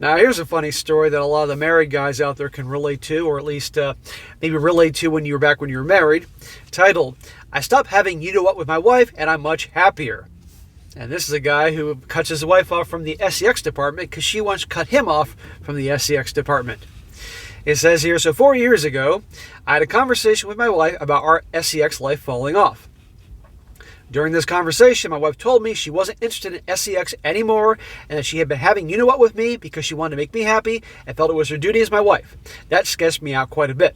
Now, here's a funny story that a lot of the married guys out there can relate to, or at least maybe relate to when you were married. Titled, I stopped having you-know-what with my wife, and I'm much happier. And this is a guy who cuts his wife off from the SEX department because she wants to cut him off from the SEX department. It says here, so 4 years ago, I had a conversation with my wife about our SEX life falling off. During this conversation, my wife told me she wasn't interested in SEX anymore and that she had been having you-know-what with me because she wanted to make me happy and felt it was her duty as my wife. That sketched me out quite a bit.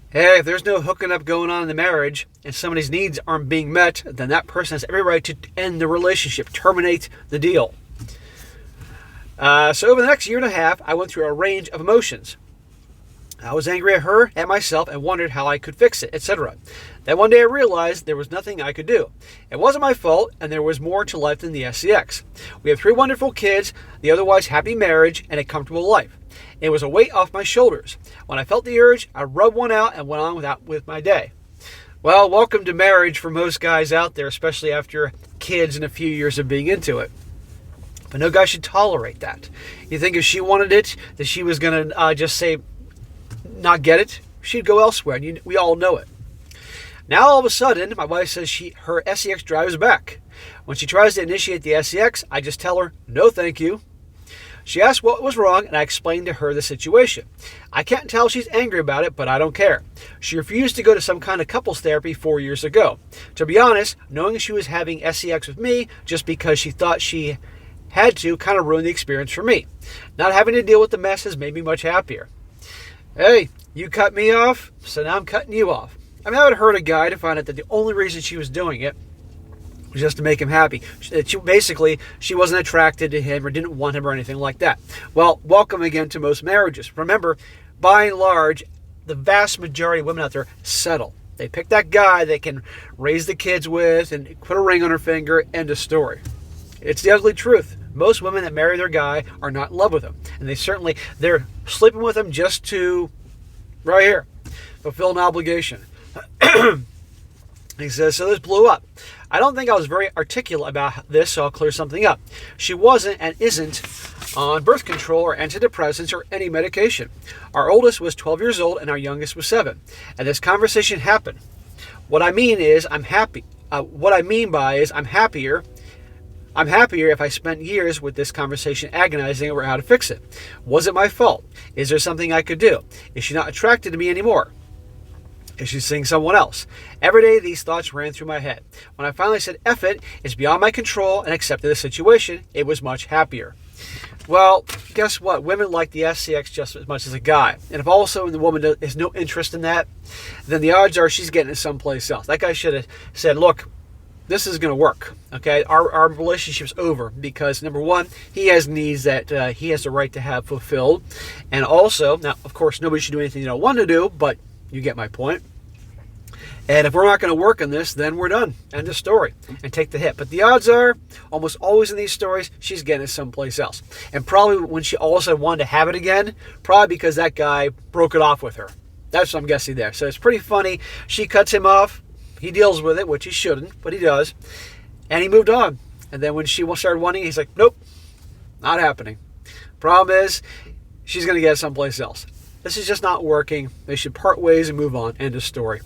Hey, if there's no hooking up going on in the marriage and somebody's needs aren't being met, then that person has every right to end the relationship, terminate the deal. So over the next year and a half, I went through a range of emotions. I was angry at her, at myself, and wondered how I could fix it, etc. Then one day I realized there was nothing I could do. It wasn't my fault, and there was more to life than the SEX. We have 3 wonderful kids, the otherwise happy marriage, and a comfortable life. It was a weight off my shoulders. When I felt the urge, I rubbed one out and went on with my day. Well, welcome to marriage for most guys out there, especially after kids and a few years of being into it. But no guy should tolerate that. You think if she wanted it, that she was going to just say, not get it, she'd go elsewhere, and we all know it. Now all of a sudden, my wife says her SEX drive is back. When she tries to initiate the SEX, I just tell her, no thank you. She asked what was wrong, and I explained to her the situation. I can't tell she's angry about it, but I don't care. She refused to go to some kind of couples therapy 4 years ago. To be honest, knowing she was having SEX with me just because she thought she had to kind of ruined the experience for me. Not having to deal with the mess has made me much happier. Hey, you cut me off, so now I'm cutting you off. I mean, I would hurt a guy to find out that the only reason she was doing it was just to make him happy. She wasn't attracted to him or didn't want him or anything like that. Well, welcome again to most marriages. Remember, by and large, the vast majority of women out there settle. They pick that guy they can raise the kids with and put a ring on her finger, end of story. It's the ugly truth. Most women that marry their guy are not in love with him. And they're sleeping with him just to, right here, fulfill an obligation. He says, so this blew up. I don't think I was very articulate about this, so I'll clear something up. She wasn't and isn't on birth control or antidepressants or any medication. Our oldest was 12 years old and our youngest was 7. And this conversation happened. What I mean is I'm happy. What I mean by is I'm happier. I'm happier if I spent years with this conversation agonizing over how to fix it. Was it my fault? Is there something I could do? Is she not attracted to me anymore? Is she seeing someone else? Every day these thoughts ran through my head. When I finally said, F it, it's beyond my control, and accepted the situation, it was much happier. Well, guess what? Women like the SCX just as much as a guy. And if also the woman has no interest in that, then the odds are she's getting it someplace else. That guy should have said, look, this is going to work, okay? Our relationship's over because, number one, he has needs that he has the right to have fulfilled. And also, now, of course, nobody should do anything you don't want to do, but you get my point. And if we're not going to work on this, then we're done. End of story. And take the hit. But the odds are, almost always in these stories, she's getting it someplace else. And probably when she also wanted to have it again, probably because that guy broke it off with her. That's what I'm guessing there. So it's pretty funny. She cuts him off. He deals with it, which he shouldn't, but he does. And he moved on. And then when she started wanting it, he's like, nope, not happening. Problem is, she's going to get it someplace else. This is just not working. They should part ways and move on. End of story.